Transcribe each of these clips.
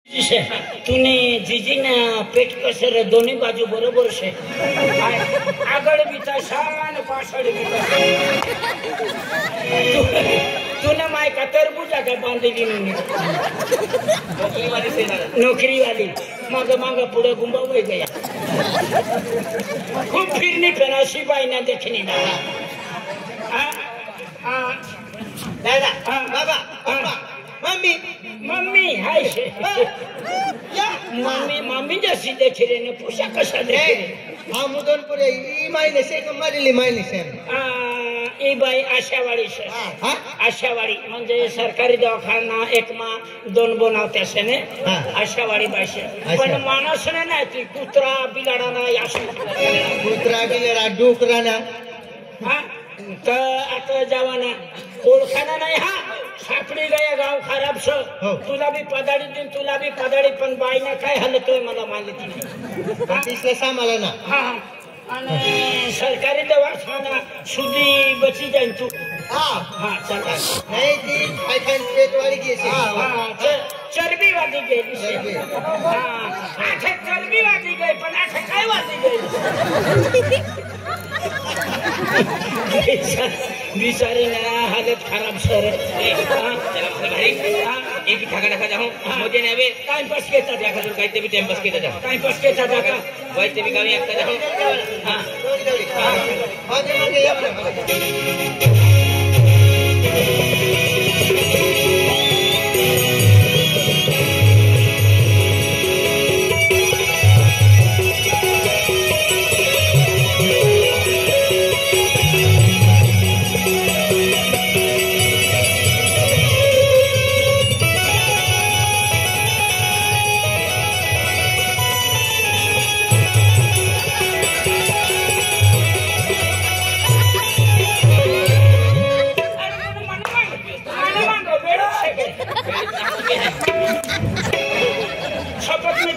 तूने जीजीना पेट कसर दोन्ही बाजू बरोबर शे आगळ बीता शान पाछळ बीता तूने माय का तरबूजा का बांधली नौकरी वाली माग माग पुढे गुंबावय गया खूप फिरनी पेनाशी बाईना देखनी ना दादा बाबा मम्मी मम्मी हाय शे मम्मी मम्मी जैसी देख रहे ने पूछा कसा देख हाँ मुदन पुरे ई मायने से कमरली मायने से ई बाई आशावाडी शे आशावाडी म्हणजे सरकारी दवाखाना एक मा दोन बनवते से ने आशावाडी बाई पण माणूस नाही ती कुत्रा बिलाडा ना याशी कुत्रा बिलाडा डुकरा ना हां तर आता जवाना ओळखाना नाही हा सापडी गया गाव खराब छ तुला भी पदाडी दिन तुला भी पदाडी पण बाईना काय हलतोय मला माहिती नाही तिसला सामाला ना हां आणि सरकारी दवाखाना सुधी बची जाईन तू हां हां चला नाही ती काय काय पेटवाडी गेली हां चरबी वादी गेली हां आखे चरबी वादी गई पण आखे काय वादी गई बिचारी ना हालत खराब सर एक ठगा ढका जाऊं मुझे ने बे टाइम पास के था देखा दूर कहते भी टाइम पास के था टाइम पास के था का वैसे भी गावी एकता जाऊं हां हां जे मगे या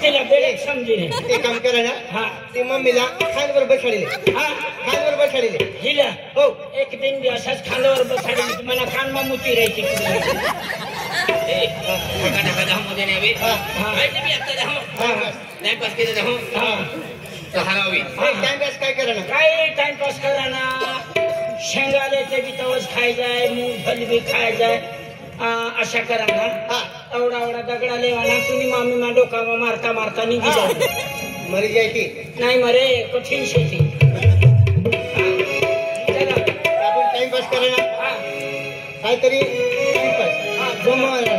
एक काम करा ना हां ती मम्मीला खांद्यावर बसवले हां खांद्यावर बसवले हिला हो एक दिन भी असाच खांद्यावर बसवले मला कान मा मुती राहायची ए ठगा ढका जाऊं मध्ये ने बे हां वैसे भी आता जाऊं हां टाइम पास केले जाऊं हां तो हरावी टाइम पास काय करा ना काय टाइम पास करा ना शेंगाले ते भी तवच खाय जाय मूंगफली भी खाय जाय अशा करा ना एवढा एवढा दगडा लेवाना तुम्ही मामी मा डोका मारता मारता निघी जाऊ मरी जायची नाही मरे कठीण शेती चला आपण टाइमपास करा ना काहीतरी टाइमपास जमवायला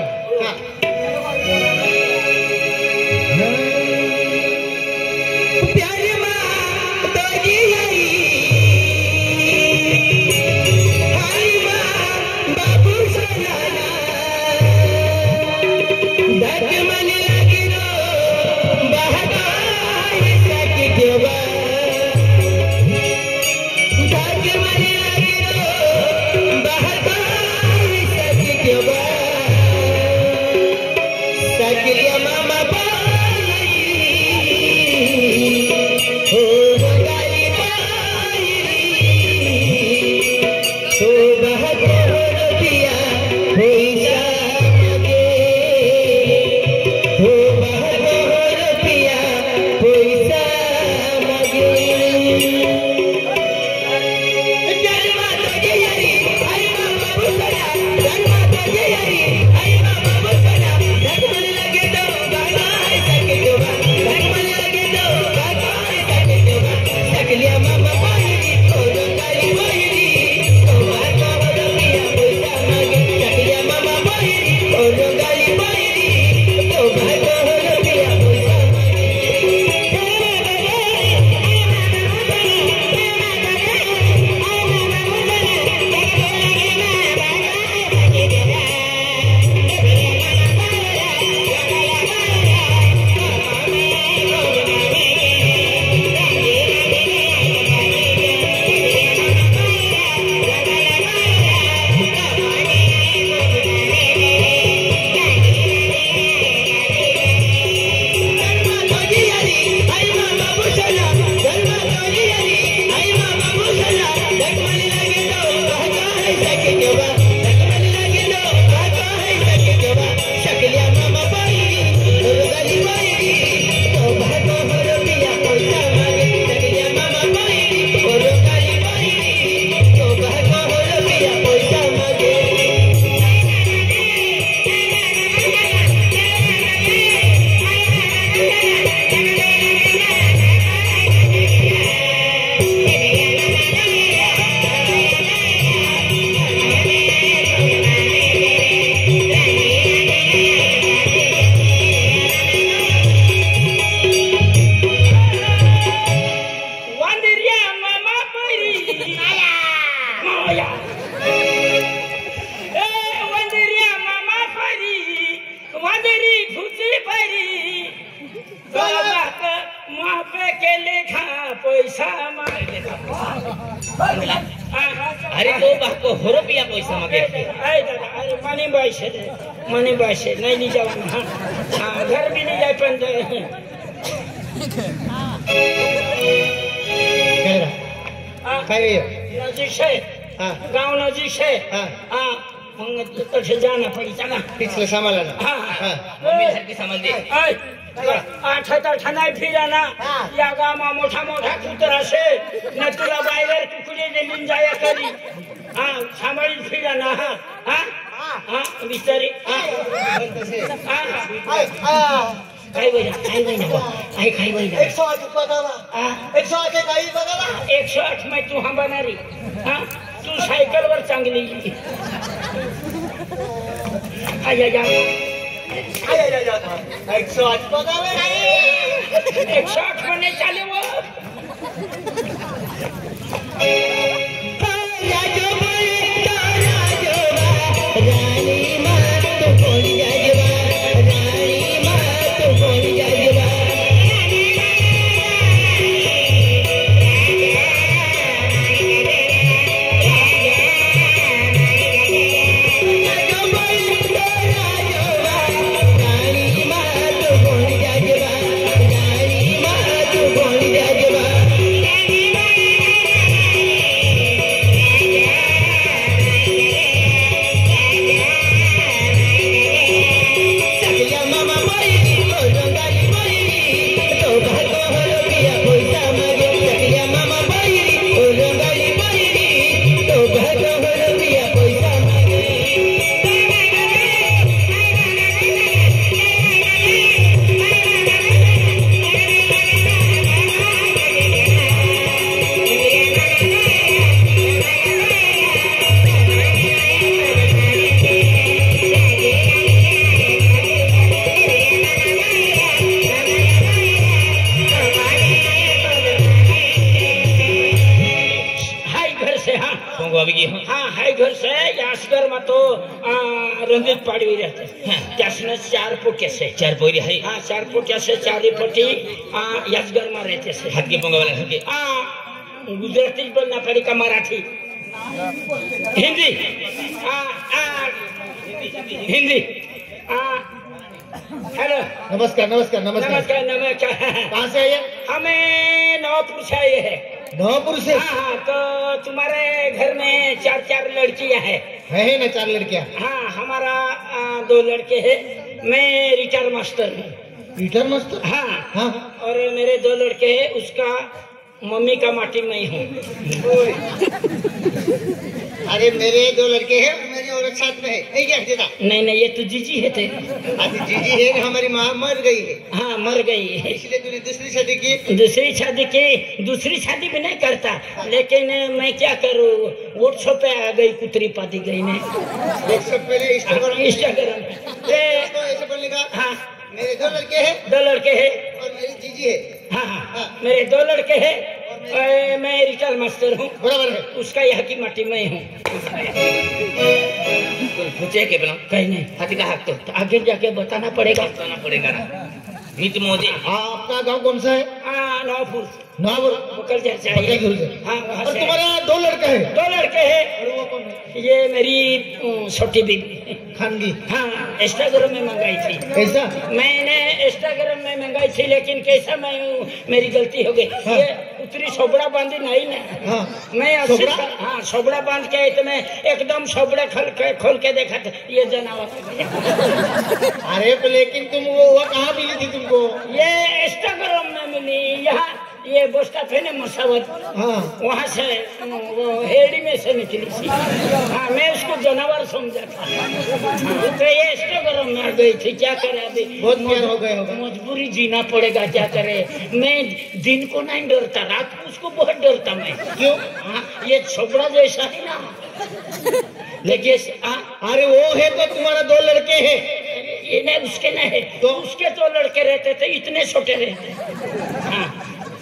पैसा मार देता अरे तो बाको ₹1 पैसा मागे अरे दादा अरे मनी बायशे नहीं जाऊंगा हाँ घर भी नहीं जाए पण काय नजीक है गांव नजीक है हाँ तसे जाना पड़ी चला पिछले सामाला ना हाँ मम्मी सारखी सामान दे आठ नाही फिराना या गामा मोठा कुत्रा से न तुला बाहेर कुकडे गेली जाया करी हा सांभाळून फिराना हा हा हा बिचारी काय बघा काय बघा 108 बघावा 108 काही बघावा 108 मै तू हंबानारी हा तू सायकल वर चांगली 108 बघावा 108 म्हणे चाले व हाँ हाय घर से यासगर में तो रंजित पाड़ी रहते त्यासने 4 पोट्या से 4 पोरी है हाँ 4 पोट्या से 4 पोटी यासगर में रहते से हाथ के पोंगा वाला हाथ के गुजराती बोलना पड़ी का मराठी हिंदी हिंदी हेलो नमस्कार कहाँ से आइए हमें नवापुर से आए हैं नवापुर से हाँ तो तुम्हारे घर में 4 लड़कियां हैं है ना 4 लड़कियां हाँ हमारा 2 लड़के हैं मैं रिटायर मास्टर हूँ हाँ और मेरे 2 लड़के हैं उसका मम्मी का माटी में हूँ अरे मेरे 2 लड़के हैं मेरी औरत साथ में है क्या देता नहीं ये तो जीजी है थे जीजी है हमारी माँ मर गई है हाँ मर गई है इसलिए तूने दूसरी शादी की दूसरी शादी भी नहीं करता लेकिन मैं क्या करूँ व्हाट्सएप पे आ गई कुतरी पाती गई मैं व्हाट्सएप पे इंस्टाग्राम ऐसे बोलने का हाँ मेरे 2 लड़के हैं और मेरी जीजी है हाँ मेरे 2 लड़के हैं मैं रिटायर मास्टर हूँ बराबर है उसका यहाँ की माटी में हूँ पूछे के बोला कहीं नहीं हाथी का हाथ तो आगे जाके बताना पड़ेगा ना मित मोजे आपका गांव कौन सा है नवापुर बकल चाहिए हाँ और तुम्हारा 2 लड़का है 2 लड़के हैं और वो कौन है ये मेरी छोटी बीबी खानगी हाँ इंस्टाग्राम में मंगाई थी कैसा मैंने इंस्टाग्राम में मंगाई थी लेकिन कैसा मैं मेरी गलती हो गई ये उतरी सोबड़ा बांधी नहीं ना मैं हाँ सोबड़ा बांध के तो मैं एकदम सोबड़ा खोल के देखा था ये जनावर अरे तो लेकिन तुम वो कहाँ मिली थी तुमको ये इंस्टाग्राम में मिली यहाँ ये बोस्टा थे ना मसावत वहाँ से वो हेड़ी में से निकली थी हाँ मैं उसको जानवर समझा था तो ये इंस्टाग्राम में आ गई थी क्या करे अभी बहुत प्यार हो गए होगा मजबूरी जीना पड़ेगा क्या करे मैं दिन को नहीं डरता रात को उसको बहुत डरता मैं क्यों हाँ ये छोबड़ा जैसा है ना लेकिन अरे वो है तो तुम्हारा 2 लड़के हैं ये नहीं उसके नहीं है तो उसके 2 लड़के रहते थे इतने छोटे रहते हाँ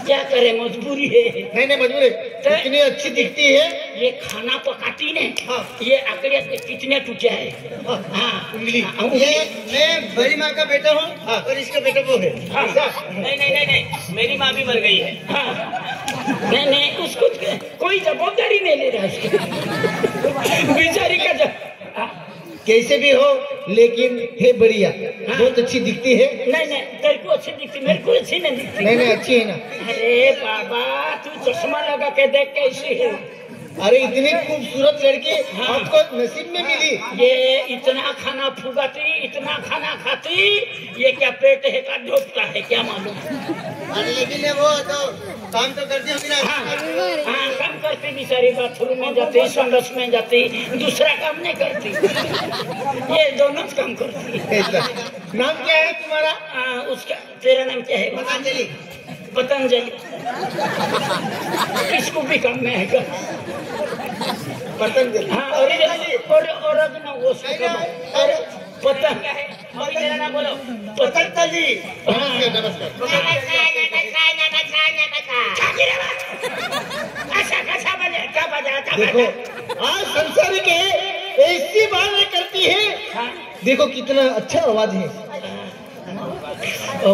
क्या करे मजबूरी है। नहीं नहीं मजबूरी, इतनी अच्छी दिखती है। ये खाना पकाती ने। हाँ। ये आंकड़े कितने टूटे है। हाँ उंगली। ये मैं बड़ी माँ का बेटा हूँ। हाँ। और इसका बेटा वो है। हाँ। नहीं नहीं नहीं नहीं, मेरी माँ भी मर गई है। हाँ। नहीं उसको कोई जवाबदारी नहीं ले रहा उसकी बेचारी का कैसे भी हो लेकिन है बढ़िया। बहुत अच्छी दिखती है। नहीं तेरे को अच्छी दिखती, मेरे को अच्छी नहीं दिखती। नहीं अच्छी है ना। अरे बाबा तू चश्मा लगा के देख कैसी है। अरे इतनी खूबसूरत लड़की आपको नसीब में मिली। ये इतना खाना फुगाती, इतना खाना खाती, ये क्या पेट है का ढोपता है क्या मालूम। अरे लेकिन वो तो काम तो करती होगी ना। हाँ काम करती बेचारी, बाथरूम में जाती, संडस में जाती, दूसरा काम नहीं करती। ये दोनों काम करती। नाम क्या है तुम्हारा? उसका तेरा नाम क्या है? पतंजलि। पतंजलि किसको भी काम में है पतंजलि। हाँ और वो पतंग और मेरा नाम बोलो। पतंजलि। नमस्कार। देखो आज संसारिक है, ऐसी बातें करती है। देखो कितना अच्छा आवाज है।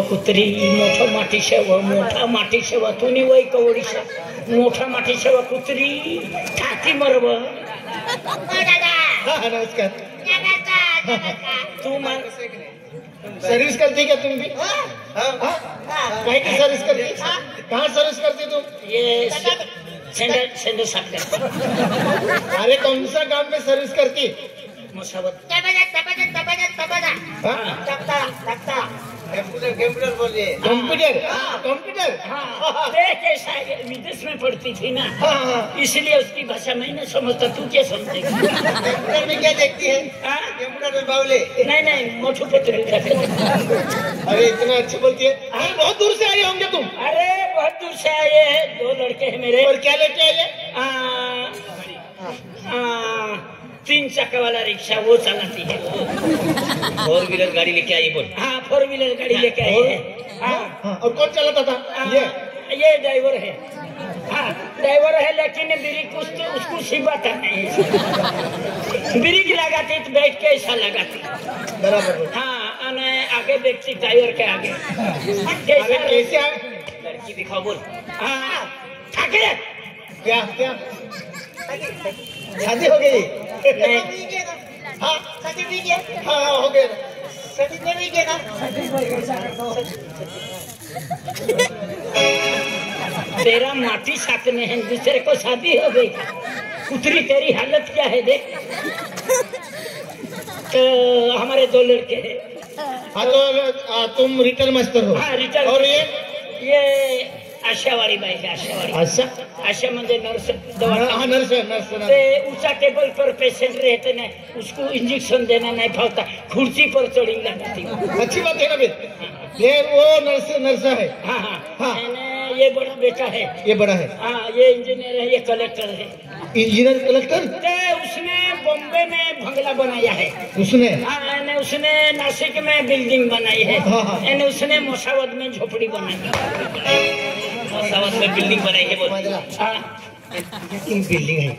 कुत्री मोठा माटी शेवा, मोठा माटी शेवा तू नहीं वही कवडी शे मोठा माटी शेवा कुत्री ठाकी मरब। हाँ नमस्कार। तू मान सर्विस करती क्या तुम भी? कहीं की सर्विस करती? कहाँ सर्विस करती तुम? ये सेंडर साफ करती। अरे कौन सा काम में सर्विस करती? मुसावत कंप्यूटर बोल रही है। कंप्यूटर देख ऐसा विदेश में पढ़ती थी ना, इसलिए उसकी भाषा मैं नहीं समझता। तू क्या समझेगा? कंप्यूटर में क्या देखती है? कंप्यूटर में बावले। नहीं मोटू पत्र। अरे इतना अच्छी बोलती है। अरे बहुत दूर से आए होंगे तुम? अरे बहुत दूर से आए हैं, 2 लड़के हैं मेरे। और क्या लेके आए? 3 चक्का वाला रिक्शा वो चलाती है। 4 व्हीलर गाड़ी लेके आई बोल। हाँ 4 व्हीलर गाड़ी लेके आई है। हाँ और कौन चलाता था? ये ड्राइवर है। हाँ ड्राइवर है लेकिन ब्रेक उसको सिखाता नहीं। ब्रेक लगाती तो बैठ के ऐसा लगाती। बराबर। हाँ आगे देखती टायर के आगे। कैसे आए? लड़की दिखाओ बोल। हाँ ठाकरे क्या शादी हो गई? हाँ हो गया। तेरा माटी साथ में है, दूसरे को शादी हो गई। उतरी तेरी हालत क्या है देख। तो हमारे 2 लड़के हैं। हाँ तो तुम रिटर्न मास्टर हो? हाँ रिटर्न। और ये आशावाडी बाई है। आशा म्हणजे नर्स हाँ नर्स ते ऊंचा टेबल पर पेशेंट रहते ना, उसको इंजेक्शन देना नहीं भावता, कुर्सी पर चढ़ी लगाती। अच्छी बात है ना बेटा। ये वो नर्स है। हाँ ये बड़ा बेटा है। ये बड़ा है। हाँ ये इंजीनियर है, ये कलेक्टर है। Engineer collector? उसने बॉम्बे में बंगला बनाया है। उसने नासिक में बिल्डिंग बनाई है। उसने मोसावत में झोपड़ी बनाई है। मोसावत में बिल्डिंग बनाई है बोल। बिल्डिंग है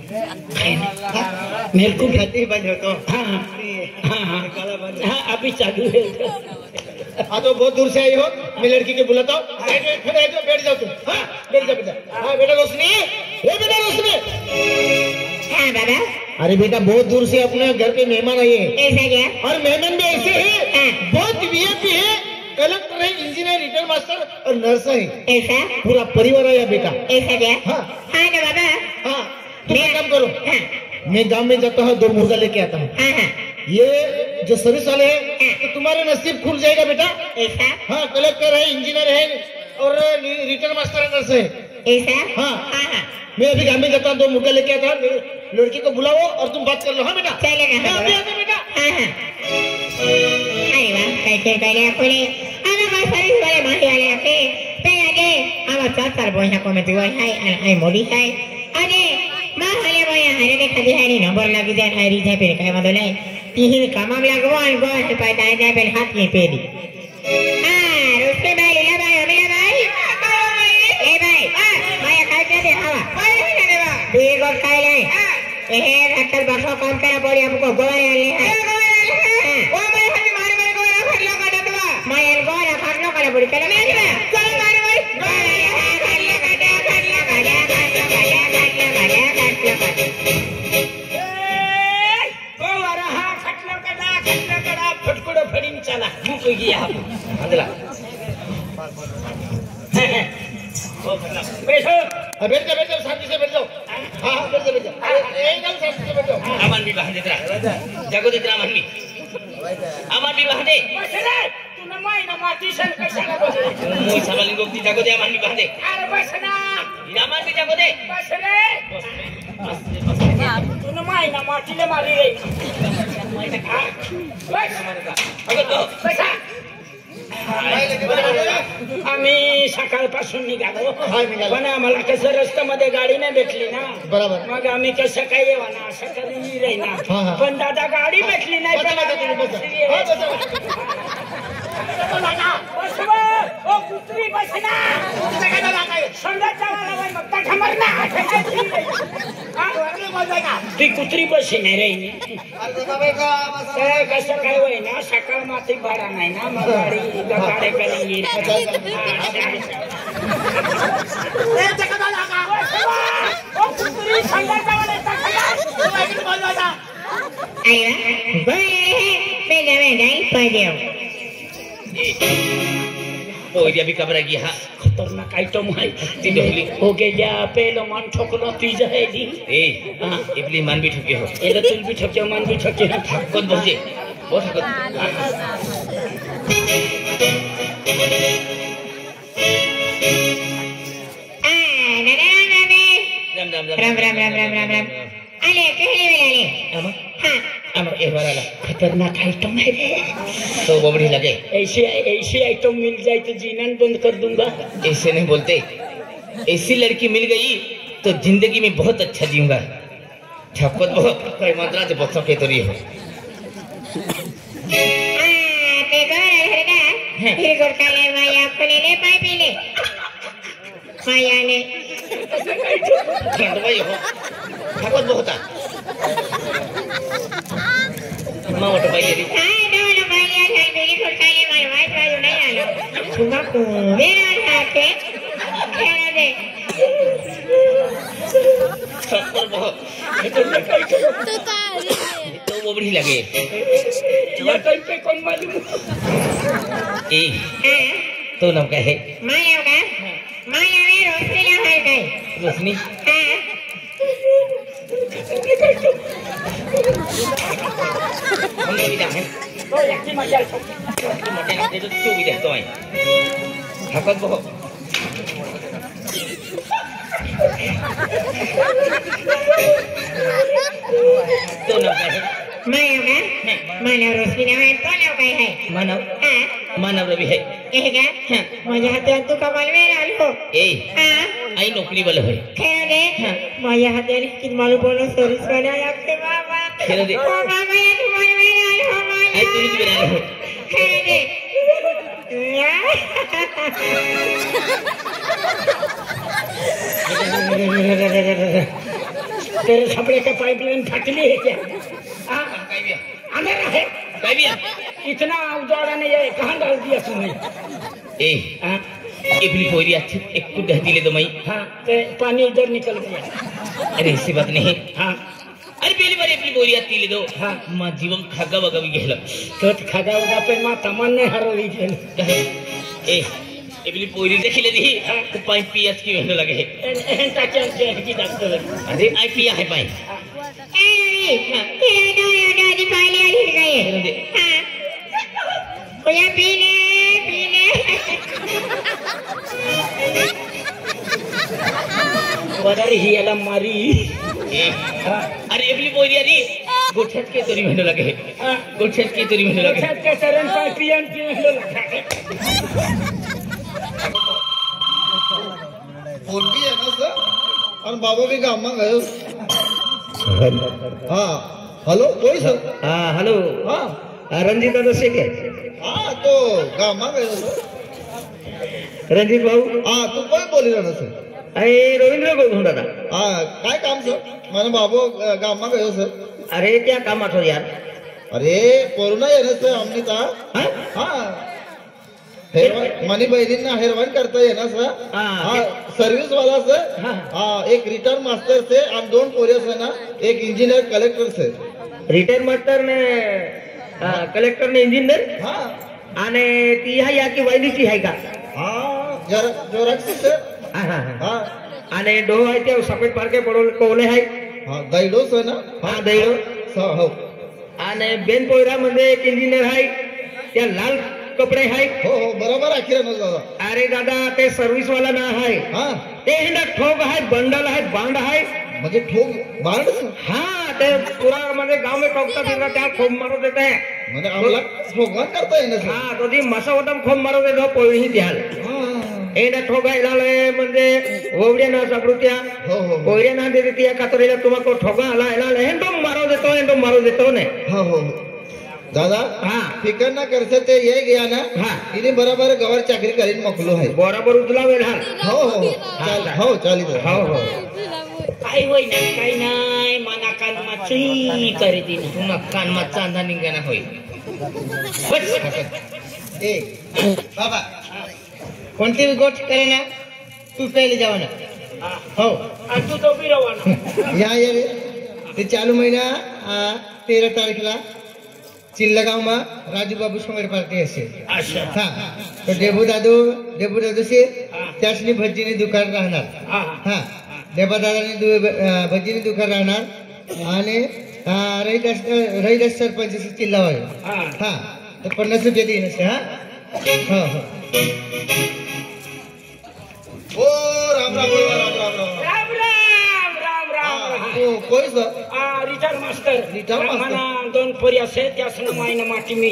मेरे को खाती बंद हो तो। हाँ अभी चालू है। हाँ तो बहुत दूर से आई हो, मैं लड़की के बुलाता हूँ। बैठ जाओ तुम। हाँ बैठ जाओ बेटा। हाँ बेटा रोशनी, बेटा रोशनी। हाँ बाबा। अरे बेटा बहुत दूर से अपने घर पे मेहमान आए हैं। ऐसा क्या? और मेहमान भी ऐसे हैं, बहुत वीआईपी है, कलेक्टर है, इंजीनियर, रिटेल मास्टर और नर्स है। ऐसा पूरा परिवार आया बेटा। ऐसा क्या? हाँ ना बाबा। हाँ तुम एक काम करो। मैं गांव में जाता हूँ, 2 मुर्गा लेके आता हूँ। ये जो सर्विस वाले हैं तो तुम्हारे नसीब खुल जाएगा बेटा। ऐसा? हाँ कलेक्टर है, इंजीनियर है और रिटेल मास्टर नर्स है। ऐसा? हाँ मैं अभी गांव में जाता हूँ, 2 मुर्गा लेके आता हूँ। लड़की को बुलाओ और तुम बात कर लो। हाँ बेटा चलेगा। मैं अभी आता बेटा। अरे वाह कैसे करे अपने सर्विस वाले माही वाले आके आगे आवा 4 पैसा कमे तू है मोदी है आगे माँ वाले बोया हरे देखा दी है नंबर लगी जाए है रिजा पे काय बदले तीन कामम लगवा गो है पैदा है पे हाथ में पेड़ी। हां उसके भाई ले भाई अभी भाई ए भाई डॉक्टर बाबा काम करा पड़ी हमको गोरे आले हैं ओ मैं हमें मारे मारे गोरा खरलो काटा तो मैं गोरा खरलो काटा पड़ी करे मैं गोरा मारे मारे गोरा खरलो काटा ओ रहा खटलो काटा फटकुड़ो फड़ीन चला मुक गया अगला बैठो बैठ जाओ शांति से बैठ जाओ हाँ बैठ जाओ एकदम शांति से बैठ जाओ अमन भी बहादे तेरा जागो दे तेरा अमन भी बहादे तू न माती सन कशाला बोल मुई सामालिन गोपती जागो दे अमन भी बहादे अरे बस ना अमन भी जागो दे बस रे तू न मातीले मारी रे बस अगं तो बसा आम्ही सकाळपासून निघालो पण आम्हाला कसं रस्त्यामध्ये गाडी नाही भेटली ना बरोबर मग आम्ही कसं काय येवा ना असं कधी रे ना पण दादा गाडी भेटली नाही कुत्री बसना ती कुत्री बसी नाही रे कसं काय होय ना सकाळ माती भाडा नाही ना मग गाडी गाडी करी पोरिया भी कबरा गया खतरनाक आइटम है ती ढोली हो गया पहलो मन ठोकलो तीज है दी ए इपली मान भी ठोके हो एला तुल भी ठोके मन भी ठोके ठाकुर बजे बहुत ठाकुर राम आले कहले आले अमर हाँ अमर एक बार आला खतरनाक आइटम है रे तो बबड़ी लगे ऐसे आइटम मिल जाए तो जीना बंद कर दूंगा ऐसे नहीं बोलते ऐसी लड़की मिल गई तो जिंदगी में बहुत अच्छा जीऊंगा ठाकुर बहुत कोई मंत्रा से बच्चों के तोरी हो फिर गोरकाले माया अपने ले पाई पीले माया ने भाई हो ठाकुर बहुत माँ उठ भाई यदि डोलो माया है मेरी गोरकाले माया वाइट वाला नहीं आलो सुबह को मेरा हाथे खेला दे ठाकुर बहुत तो बबड़ी लगे या टाइम पे कौन मालूम ए तो नाम क्या है माया में रोशनी ना है गई रोशनी हम लोग इधर हैं तो यकी मजा मटे ना तो तू इधर तो आए ठाकुर बहुत तो नाम क्या है मानव रोशनी ना है तो नाम क्या है मानव मानव रवि है कहेगा मजा हाथे तू कमाल में डालो ए आई नौकरी वाला है खेल दे मजा हाथे किन मालूम बोलो सर्विस वाला आपके बाबा खेल दे ओ बाबा ये तुम्हारे में डालो आई तू नहीं बना है खेल दे तेरे छपड़े का पाइपलाइन फटली है क्या अंदर है इतना उजाड़ा नहीं है कहाँ डाल दिया तुमने ए इबली पोरी अच्छी एक कुछ दहती ले दो मई हाँ तो पानी इधर निकल गया अरे ऐसी बात नहीं हाँ अरे पहली बार इबली पोरी आती ले दो हाँ माँ जीवन खागा बगा भी गहला तो खागा उगा पे माँ तमन्ने हरो ही जेल ए इबली पोरी देखी ले दी तो पाइप पीएस की होने लगे एंटा क्या की डॉक्टर अरे आई पिया है पाइप ये दादी पानी आ गई हाँ भैया पीले बदर ही अलम मारी अरे इबली पोरी अरे गुठत के तोरी होने लगे गुठत की तोरी होने लगे गुठत के चरण पर पियन के होने लगा पोरगी आहे ना सर आणि बाबा बी गावात गयो हाँ हेलो कोई सर हाँ हेलो हाँ रंजीत दादा से क्या हाँ तो गावात गयो सर रंजीत बाबू हाँ तू कोई बोली रहा ना सर अरे रवींद्र बोलून दादा हा काय काम सर મને બાબો ગામમાં ગયો સર अरे क्या काम आठो यार अरे कोरोना येणं सर आमनी ता हाँ? हा मनी बहिणींना हेरवान करता येणार सर हा. हा सर्व्हिस वाला सर हा. हा एक रिटर्न मास्टर से आणि 2 पोरे से ना एक इंजिनियर कलेक्टर से रिटायर मास्टर ने कलेक्टर ने इंजिनियर हा आणि ती ह्या या की वाहिनीची आहे का हा जरा जोरात सर हा, हा, हा. हा आणि डो आहे ते सफेद पारखे पडवले कोवले आहे हा दैडो सर ना हा दैव हो आणि बेन पोयरा मध्ये एक इंजिनियर आहे त्या लाल कपडे आहे हो हो बरोबर अखिरा ना दादा अरे दादा ते सर्व्हिस वाला ना आहे हा ते हिंडा ठोक आहे बंडल आहे बांड आहे म्हणजे ठोक बांड हाँ ते पूरा म्हणजे गाव में ठोकता फिरता त्या खोब मारो देते हैं म्हणजे आम्हाला ठोकवान करता येणार सर हाँ तो जी मसा होता खोब मारो देतो पोळी द्याल एना ठोका इलाले म्हणजे ओवड्या ना सापडत्या हो हो ओवड्या ना देते त्या कातरीला तुम्हाला ठोका आला इलाले हेंडो मारो देतो ने हो हो दादा हाँ फिकर ना करसे ते ये गया ना हाँ इने बराबर गवर चाकरी करीन मोकलो है बरोबर उचलावे हाल हो हो चाल हो चाली दादा हो हो काही होई नाही काही नाही मना कानमा चुई करी दिन तुला कानमा चांदा निघाना होई ए बाबा कोणती भी गोष्ट करे ना तू पहले जाओ ना हो आणि तू तो बी रवाना या ये रे ते चालू महिना 13 तारीखला चिल्लगाव में राजू बाबू समोर पार्टी असेल अच्छा हा तो डेबू दादू से त्यासनी भजीनी दुकान राहणार हा हा डेबा दादानी भजीनी दुकान राहणार आणि रहिदास सरपंच चिल्ला हा हा तर 50 रुपये देईन असते हा हो हो ओ राम राम राम राम राम राम राम राम राम ओ कोई sir retire master retire master. मला 2 पोरी असे त्यासनं मायना माटी मी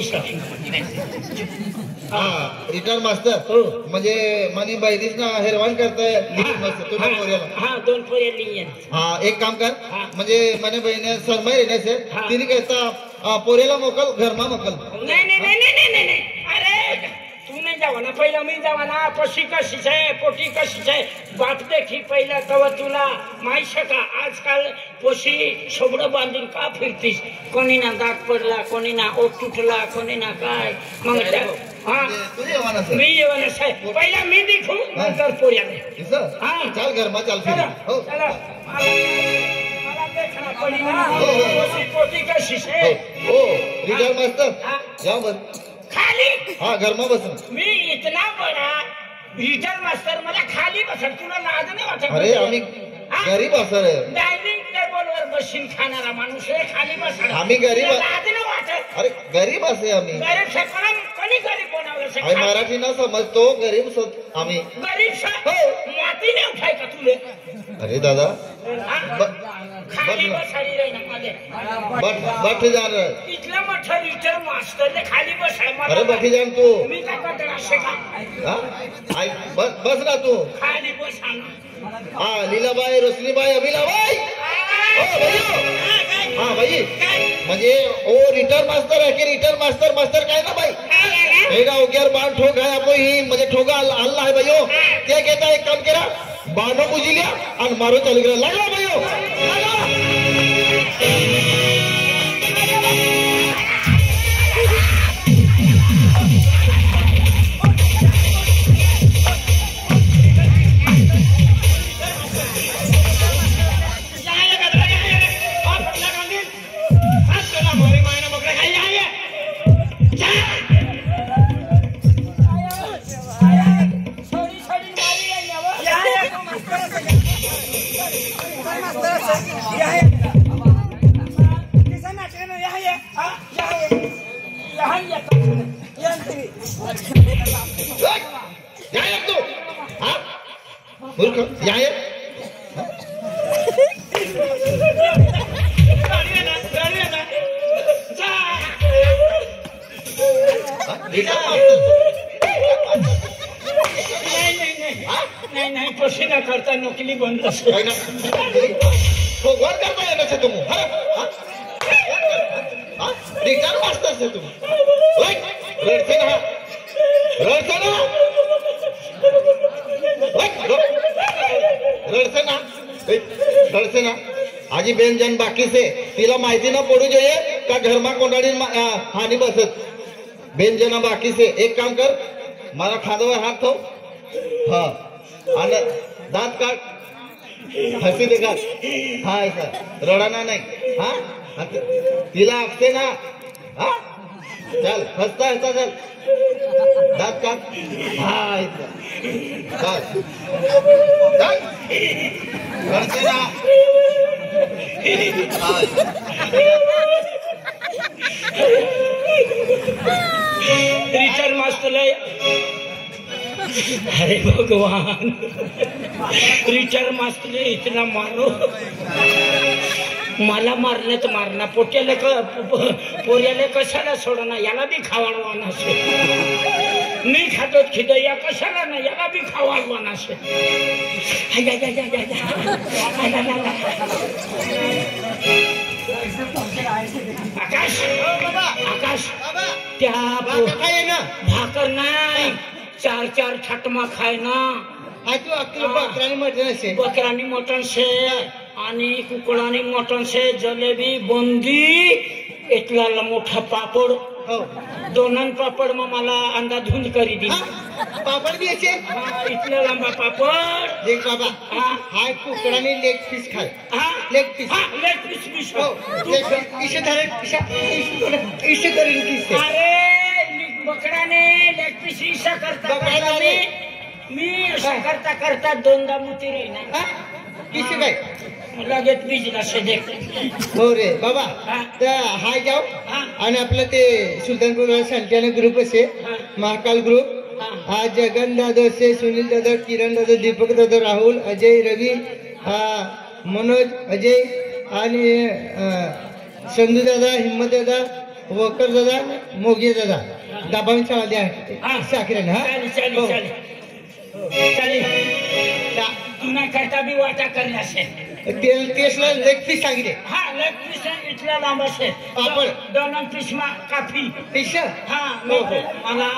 हा रिटर्न मास्टर हो म्हणजे मनी बायदीस ना हेरवान करताय लिहित मस्त तुला पोऱ्याला हा 2 पोरी लिहिन हा एक काम कर हा. म्हणजे मने बहिणी सरमाई येण्याचे हा. तिने कहता पोऱ्याला मोकल घरमा मोकल नाही नाही नाही नाही नाही नाही अरे तू नाही जावा ना पहिला मी जावा ना पशी कशीच आहे पोटी कशीच आहे बाप देखी पहिला तव तुला माहित शका आजकाल पोशी सोबडं बांधून का फिरतीस कोणी ना दाग पडला कोणी ना ओठ तुटला कोणी ना काय मग हा तुझे येवाना सर मी येऊन साहेब पहिला मी दिखू नंतर पोऱ्याने हा. चाल घरमा चाल फिर चला हो चला मला देखना पडी ना हो, हो. पोशी पोटी कशीच आहे हो रिटर्न मास्टर हा. जाओ बस खाली हा घरमा बस मी इतना बडा रिटर मास्टर मला खाली बसत तुला लाज नाही वाटत अरे आम्ही गरीब असर डायनिंग टेबल वर बसून खाणारा माणूस आहे खाली बसणार आम्ही गरीब तुला लाज नाही वाटत अरे गरीब असे आम्ही गरीब शकणं कोणी गरीब बनवलं आम्ही शकत मराठी ना समजतो गरीब आम्ही गरीब हो. माती नाही उठाय का तुले अरे दादा हा? खाली बसाडी राही ना मध्ये बठ जान इथलं मोठं रिटर मास्टरने खाली बसाय अरे बठी जान तू मी काय करतो असे का हा आई बस ना तू खाली बसा ना हा लीलाबाई रोशनीबाई अभिलाबाई हो भैया हाँ भाई म्हणजे ओ रिटर्न मास्टर है कि रिटर्न मास्टर मास्टर काय ना भाई एका ओग्यार बाण ठोक आहे आपण ही म्हणजे ठोका हल्ला आहे भाईयो ते कहता एक काम करा बाणो बुझी लिया आणि मारो चालू करा लागला भाईयो मूर्ख या नाही पसीना करता नोकली बंद भगवान करता येण्याचे तुम्ही रिटर्न मास्टर से तुम रडते ना रडते ना कळसे ना आजी बेन जन बाकी से तिला माहिती ना पडू જોઈએ का घरमा कोंडाडी हानी बसत बेन जना बाकी से एक काम कर मला खांद्यावर हात ठेव हा आणि दात काढ हसी देखा हा ऐसा रडाना नाही हा तिला असते ना हा चल हसता हसता चल दात काढ हा ऐसा चल चल करते ना टीचर मास्टर अरे भगवान टीचर मास्टर इतना मारो मला मारले तर मारना पोट्याला पोऱ्याला कशाला सोडना याला बी खावाडवाना असे मी खातो खिदो या कशाला ना याला बी खावाडवाना असे आकाश आकाश त्या भाकर नाही 4 छटमा खाय ना बकरानी मटन से आणि कुकडानी मटन से जलेबी बुंदी इतला मोठा पापड दोनन पापड मग मला अंदाधुंद करी दिली पापड बी असे इतला लांबा पापड देख बाबा हाय कुकडानी लेग पीस खाय लेग पीस हो इसे करेन किस अरे बकराने लेग पीस इशा करता मी अशा करता करता दोनदा मुती रे ना किसे काय लगेच बीजला से देख हो रे बाबा त्या हाय जाऊ आणि आपलं ते सुलतानपूर संचालक ग्रुप असे महाकाल ग्रुप आज जगन दादा से सुनील दादा किरण दादा दीपक दादा राहुल अजय रवी मनोज अजय आणि संधू दादा हिम्मत दादा वकर दादा मोगे दादा दाबावी शाळा द्या साखरेन तुला करता बी वाटा करणे असेल तेसला लेग पीस सांगितले हा लेग पीस इथला लांब असेल पापड दोन पीस मा काफी पीस हा मला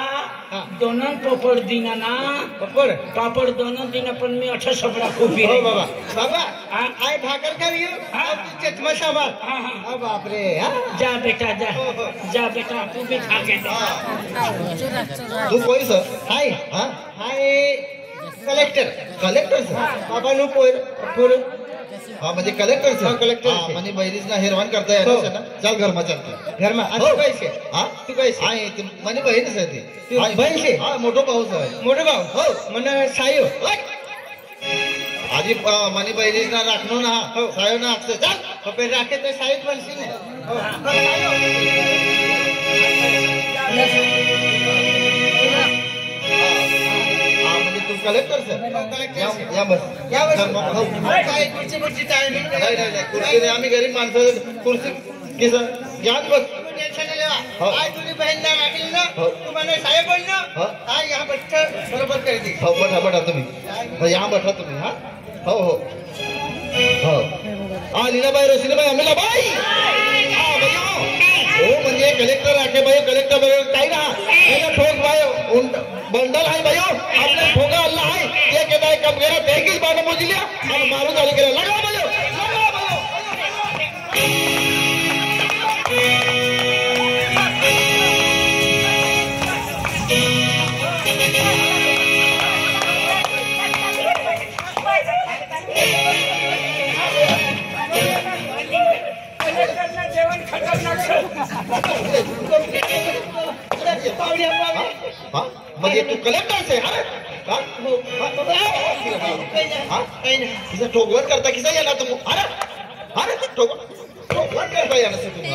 दोन पापड दिना ना पापड दोन दिना पण मी 8 सपडा खूप हो बाबा बाबा आय भाकर खावी चष्मा सांभाळ बापरे जा बेटा जा बेटा तू भी खा के तू कोई सर हाय हाय कलेक्टर बाबा नो पोर हा म्हणजे कलेक्टर म्हणजे बहिणीला हेरवान करता येणार ना चल घरमा चल घरमा तू कैसे आहे म्हणजे बहीणच आहे ती बहीण से हा मोठो भाऊ हो म्हण सायो आजी म्हणे बहिणीला राखणो ना सायो ना अक्षर चल पे राखे तर साईत बनशील तू कलेक्टर सर या बस काय खुर्ची नाही आम्ही गरीब माणसं खुर्ची की सर याच बस बहीणला राखली ना तुम्हाला साहेब ना या बच्चा बरोबर कर दे हो बठा तुम्ही या बठा तुम्ही हा हो हो हो लीलाबाई रोशनीबाई अमिलाबाई हो म्हणजे कलेक्टर राखे बाई कलेक्टर बरोबर काही ना ठोक बाय बंडल आहे भाई आपने ठोका अल्लाह है ये कहता है कब गया तेगिल बाने मुझे लिया और मारू चालू करा लगा बोलो म्हणजे तू कलेक्टर से किसा ठोकवर करता किसा येणार तू अरे ठोकवर करता येणार तुम्ही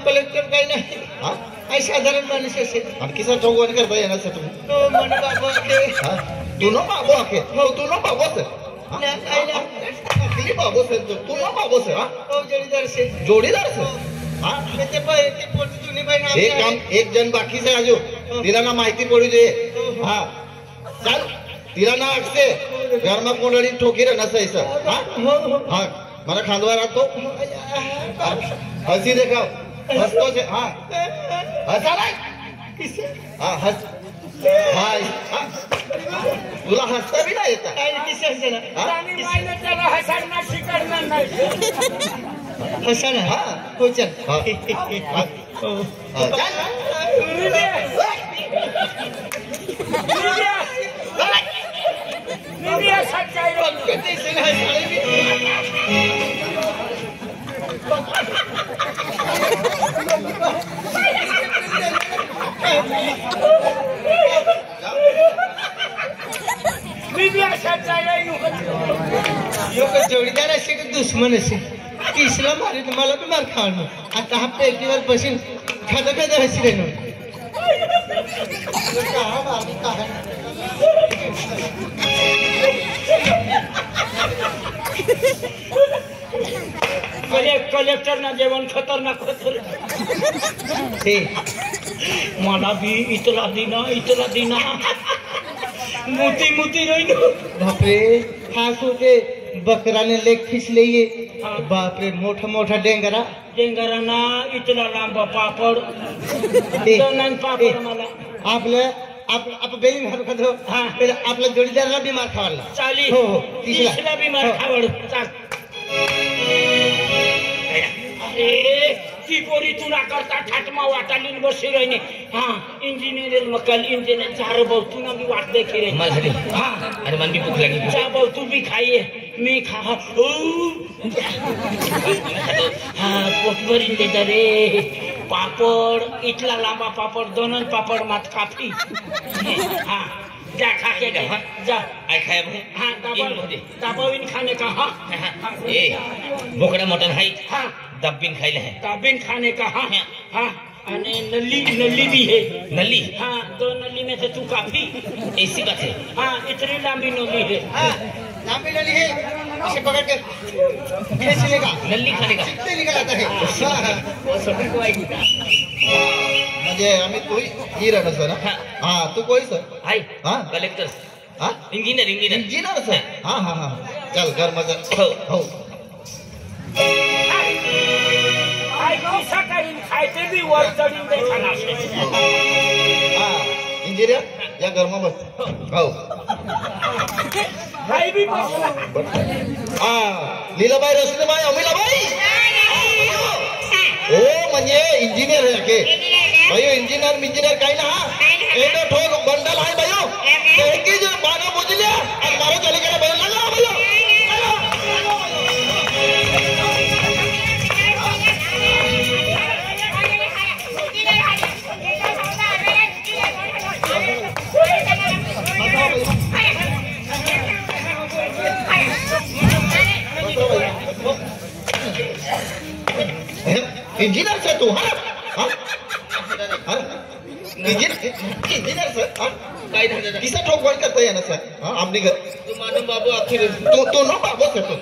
कलेक्टर काही नाही साधारण माणूस असेल आणि किसा ठोकवर करता येणार तुम्ही तू नो बाबू आखे तू नो बाबू सर बाबू सर तू नो बाबू सर जोडीदार सर एक जण बाकी से आजो तिला ना माहिती पडू दे हा चल तिला ना अक्षे घरमा कोंडणी ठोकी रे नसायचं हा मला खांदवा राहतो हसी देखाव हसतो हा हसा नाही हा हस भाई हा? तुला हसता बी नाही येता काय किसच झालं हा? आणि मायने त्याला हसायला शिकवणार नाही हसा ना हा. हो चल हा. हो हा, चल. जोडीदार असे की दुश्मन असे तिसरा मारे मला बी मार खावणं आता हा पेटीवर बसून खादा खादा हसी रे कलेक्टर ना जेवण खतरनाक होतं मला बी इतला दिना मोती राहिलो बापरे हा होते बकराने लेग फिसले ये बापरे मोठा डेंगरा ना इतला लांबा पापड ते- दोन पापड मला आपलं बेली मार खातो हा. आपला जोडीदाराला बी मार खावाला चाली हो, हो, तिसरा. तिसरा बिमार हो. खावड चाल अरे ती पोरी तुला करता ठाटमा वाटाली बसी रहिने हा इंजिनियर मकल इंजिनियर चार भाऊ तुला मी वाट देखी रे मला झाली हा आणि मला बी भूक लागली चा भाऊ तू भी खाइए मी खा हा पोट भरीन देता रे पापड इतला लांबा पापड दोन पापड मात काफी हा जा खा के जा आय खाय भाऊ हाँ दाबावीन खाने का हाँ ए बोकडा मटन हाई हाँ दब्बिन खायला है दाबिन खाने का हाँ हाँ अने नली भी है नली हाँ दो नली में से तू काफी ऐसी बात है हाँ इतनी लंबी नली है लांबी नली है इसे पकड़ के खींच लेगा नल्ली खाने का चित्ते निकल आता है म्हणजे आम्ही तू ही राहणार सर हा. हा तू कोई सर हाय हा? कलेक्टर हा इंजिनियर इंजिनियर सर हा हा हा चल घर मजा हो हो आई कैसा करीन खायते भी वर चढ़ी देखा ना हा इंजिनियर या घरमा बस हो भाई भी बसला हा लीलाबाई रसलीबाई अमिलाबाई ओ म्हणजे इंजिनियर आहे के भाई इंजिनियर काही ना एनो ठोक बंडल आहे भाई की जो बाना बुझल्या आणि मारो चली गेला बैल लागला भाई इंजिनियर से तू हा इंजिनियर सर काय झालं किसा ठोक बंद करता येणार सर हा आमने घर तू मानव बाबू अखेर तू नो बाबो सर तू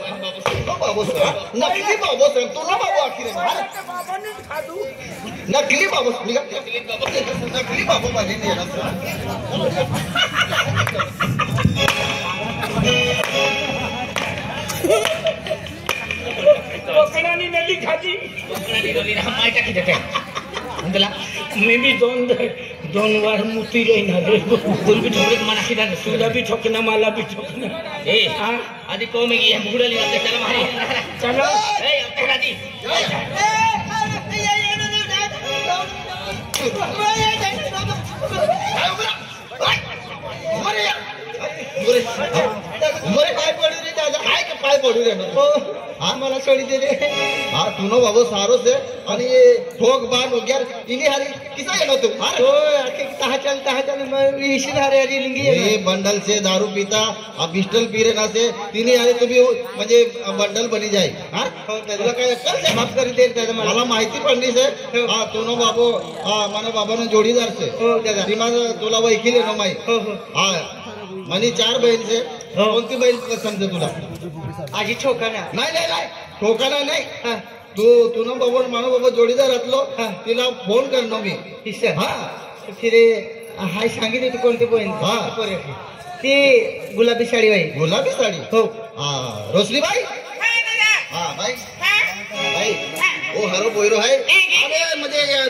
नो बाबो सर नकली बाबो सर तू नो बाबो आखिर नकली बाबो नकली बाबो माझे येणार सर कोकणानी नली खाती माय टाकी देते अंदला मी भी दोन वार मुती रहणार बोल भी ठोकरे मना की दादा तुला भी ठोकना मला भी ठोकना ए हाँ आदि को में ये बुगड़ली वाले चला मारे चलो ए अब दादी उमरे काय पडू रे दादा काय पाय पडू रे हा मला सोडी दे रे हा तू नो बाबो सारो से आणि ये ठोक बाण वगैरे इनी हारी किसा येनो तू हा तो आके तहा चल मैं इसी धारे हरी लिंगी ये है बंडल से दारू पीता अब पिस्टल पीरे ना से तिने आले तुम्ही म्हणजे बंडल बनी जाई हा तुला काय अक्कल से माफ कर दे दादा मला मला माहिती पडली से हा तू नो बाबो हा मनो बाबानो जोडीदार से हो दादा श्रीमान तुला वैकिले नो माई हो हो हा मनी 4 बैल से कोणती बैल पसंत आहे तुला आजी ठोकाना नाही ठोकाना नाही हा तू ना बाबा मानो बाबा जोडीदार असलो हा. तिला फोन करनो मी किस्सा हा फिर हाय सांगितले तू कोणते पोईन हा. ते गुलाबी साडी बाई गुलाबी साडी हो हा रोशनी बाई हा बाई बाई ओ हरो बोयरो है अरे म्हणजे यार